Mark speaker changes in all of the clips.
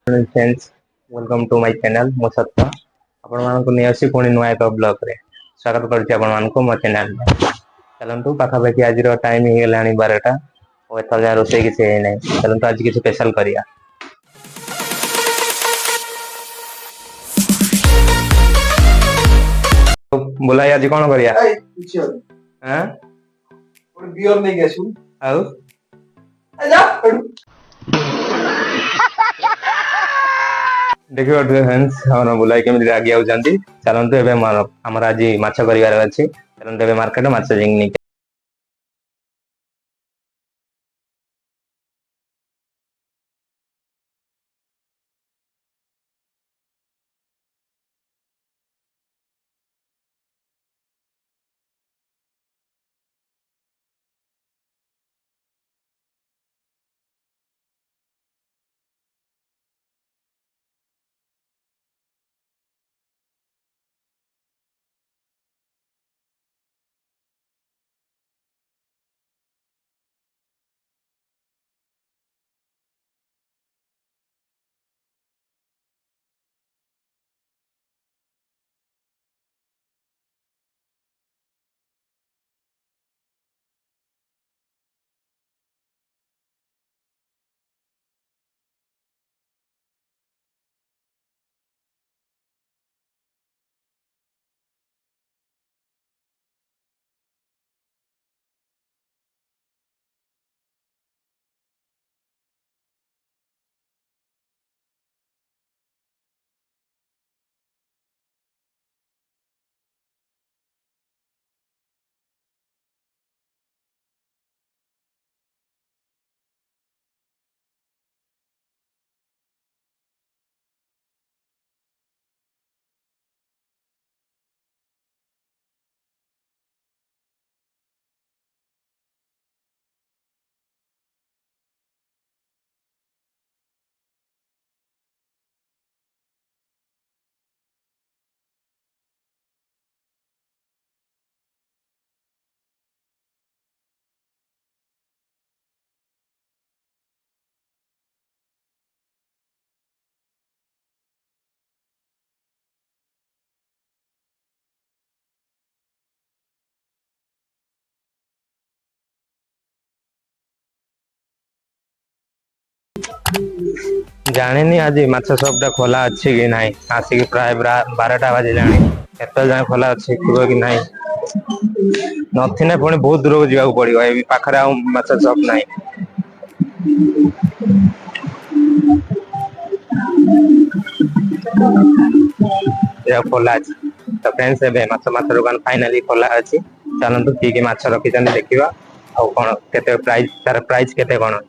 Speaker 1: Friends welcome to my channel मो सत्ता आपण मानक नै आसी कोनी नुआ एक ब्लॉग रे स्वागत करछि आपण मानक मो चैनल में चलंतु पाखा पाखी आज रो टाइम ही गेलानी 12टा ओ एत जा रोसे किसी नै चलंतु आज किसी स्पेशल करिया तो बोला आज कोन करिया हैं और बियर नै गेसु आउ आजा देखियो फ्रेंड्स हमर बुलाई केमि रागी आउ जानती चलंतु एबे हमर आज माछ करिवार अछि चलंतु एबे मार्केट माछ जिंग जाने आज माछ सबटा खोला अच्छी कि ना आसिक प्राय 12टा बाजे जानी एत जाए खोला अच्छी कि ना नथिने पुणी बहुत दूर को जावाक पड़ो ये पाखरे माछ सब ना खोला अच्छी तो फ्रेंड्स माछ माछ दुकान फाइनाली खोला अच्छी चलतु कि माछ रखी देखा आउ कौन के प्राइस तार प्राइस केते कौन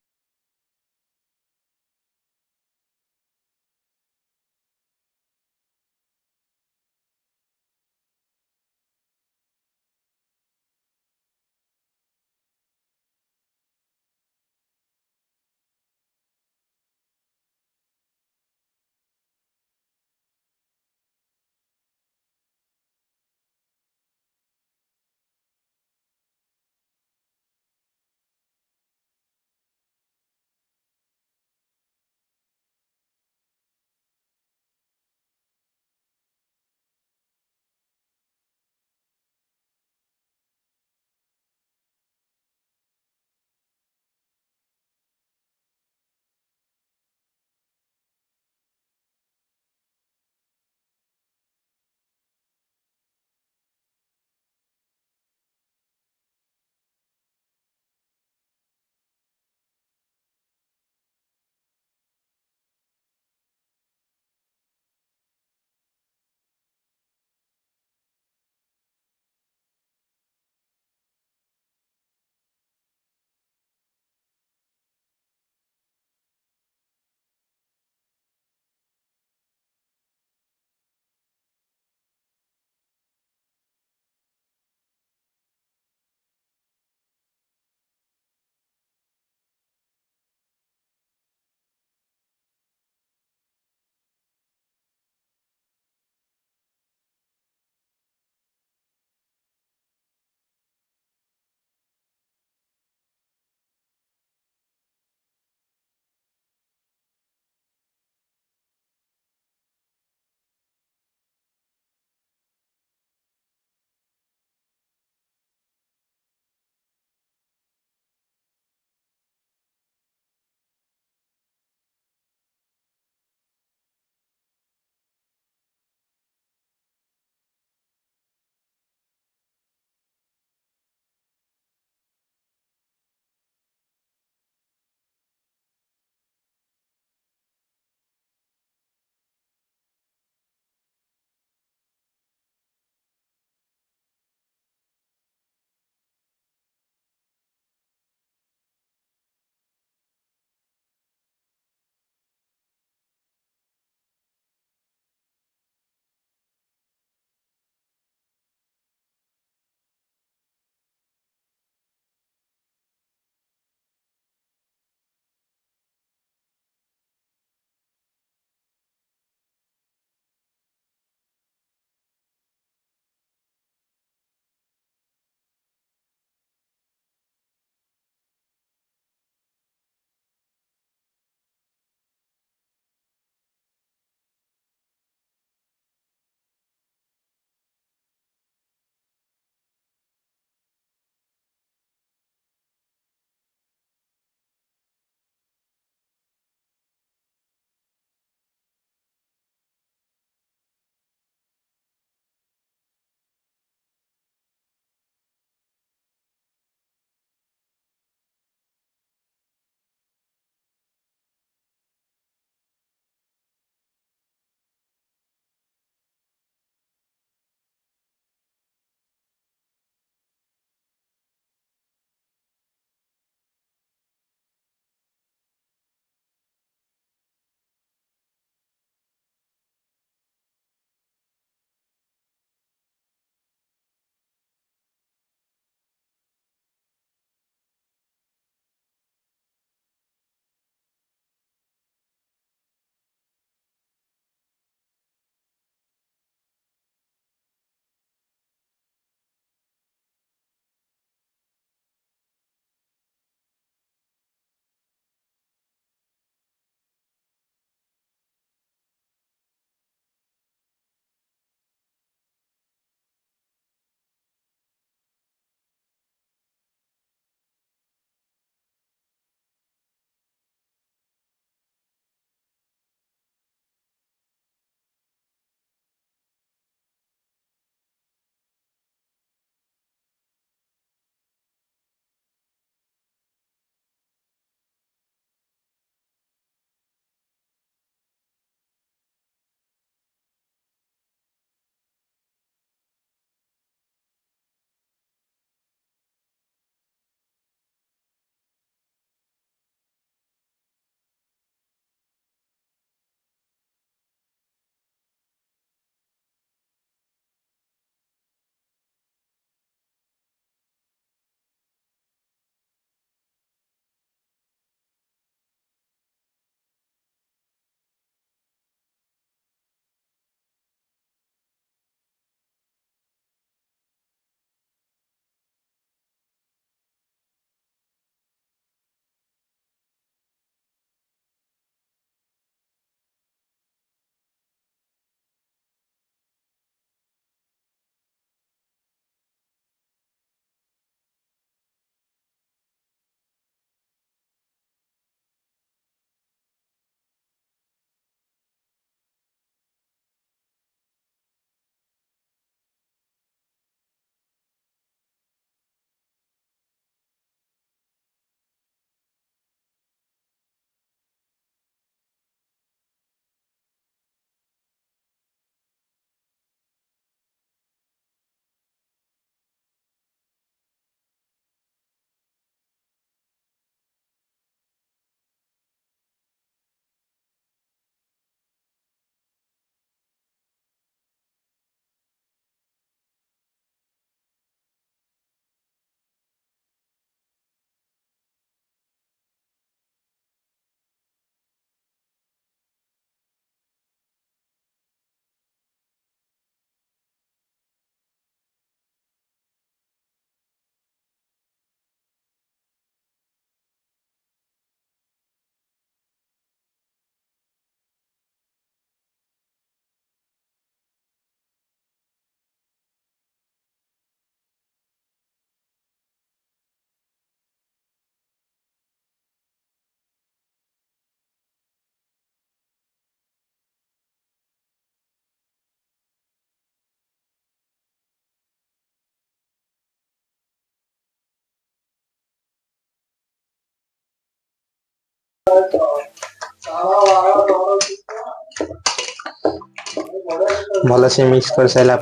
Speaker 1: भल से मिक्स कर सारा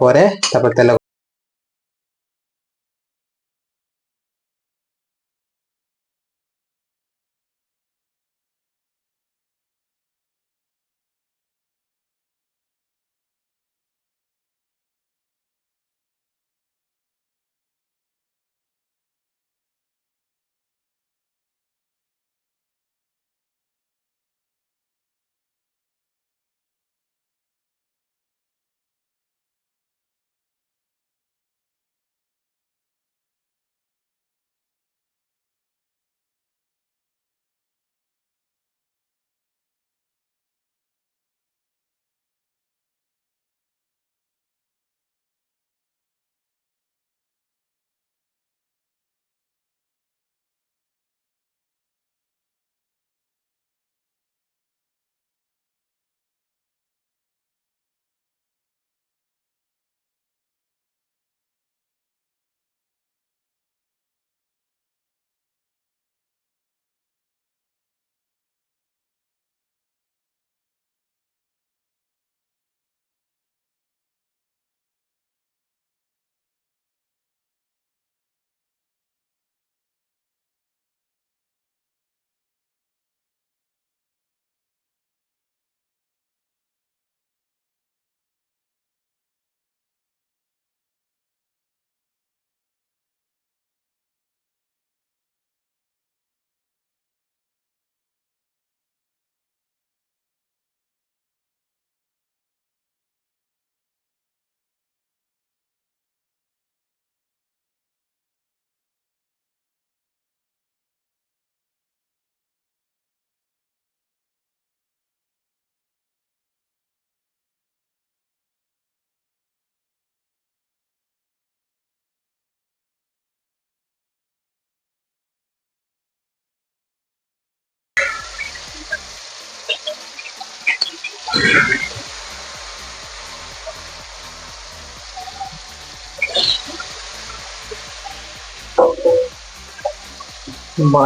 Speaker 1: तेल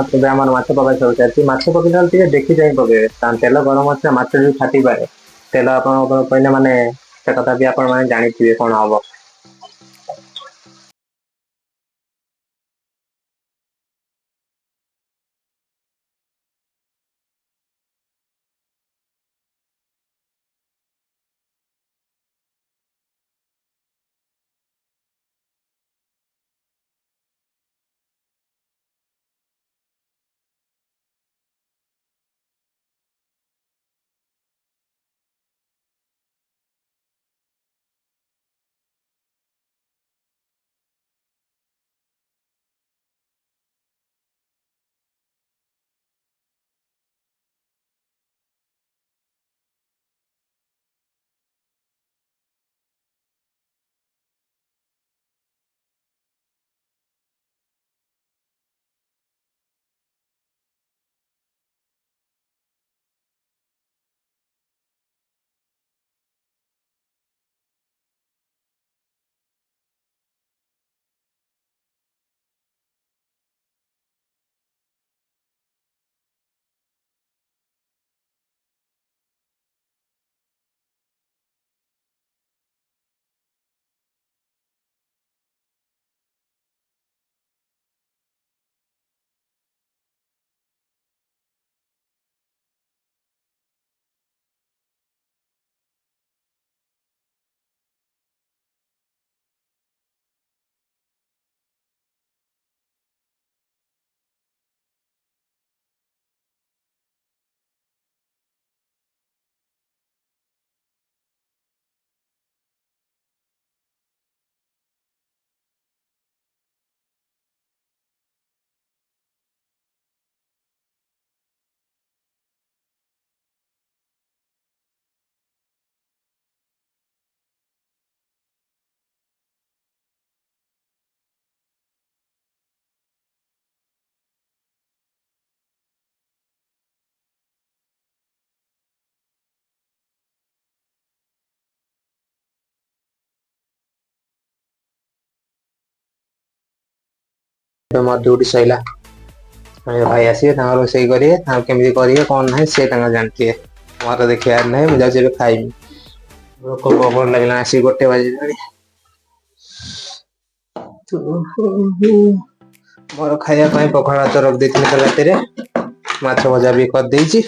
Speaker 1: ଏବେ ଆମର ମାଛ ପକା ସବୁ ଚାଲିଛି। ମାଛ ପକେଇଲା ବେଳେ ଟିକେ ଦେଖି ଚାହିଁ ପକେଇବେ, କାରଣ ତେଲ ଗରମ ଅଛି, ମାଛ ବି ଫାଟିପାରେ। ତେଲ ଆପଣଙ୍କ କହିଲେ ମାନେ ସେ କଥା ବି ଆପଣ ମାନେ ଜାଣିଥିବେ କଣ ହବ। ମୋର ଡ୍ୟୁଟି ସଇଲା। ଭାଇ ଆସିବେ, ତାଙ୍କର ରୋଷେଇ କରିବେ, ତାଙ୍କୁ କେମିତି କରିବେ କଣ ନାହିଁ ସେ ତାଙ୍କର ଜାଣିଥିବେ। ମୋର ଦେଖିବାର ନାହିଁ, ମୁଁ ଯାଉଛି ଏବେ ଖାଇବି। भोक प्रबल लगला आसी 1 बजे मोर खाया पखाड़ भात रख देती राति माछ भजा भी कर देइछि।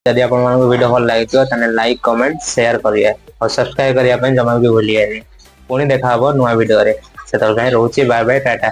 Speaker 1: यदि आप वीडियो भल लगे तो लाइक कमेंट शेयर करिए और सब्सक्राइब करने जमा भी भूलिए पुणी देखा नुआ वीडियो से रोचे बाय बाय टाटा।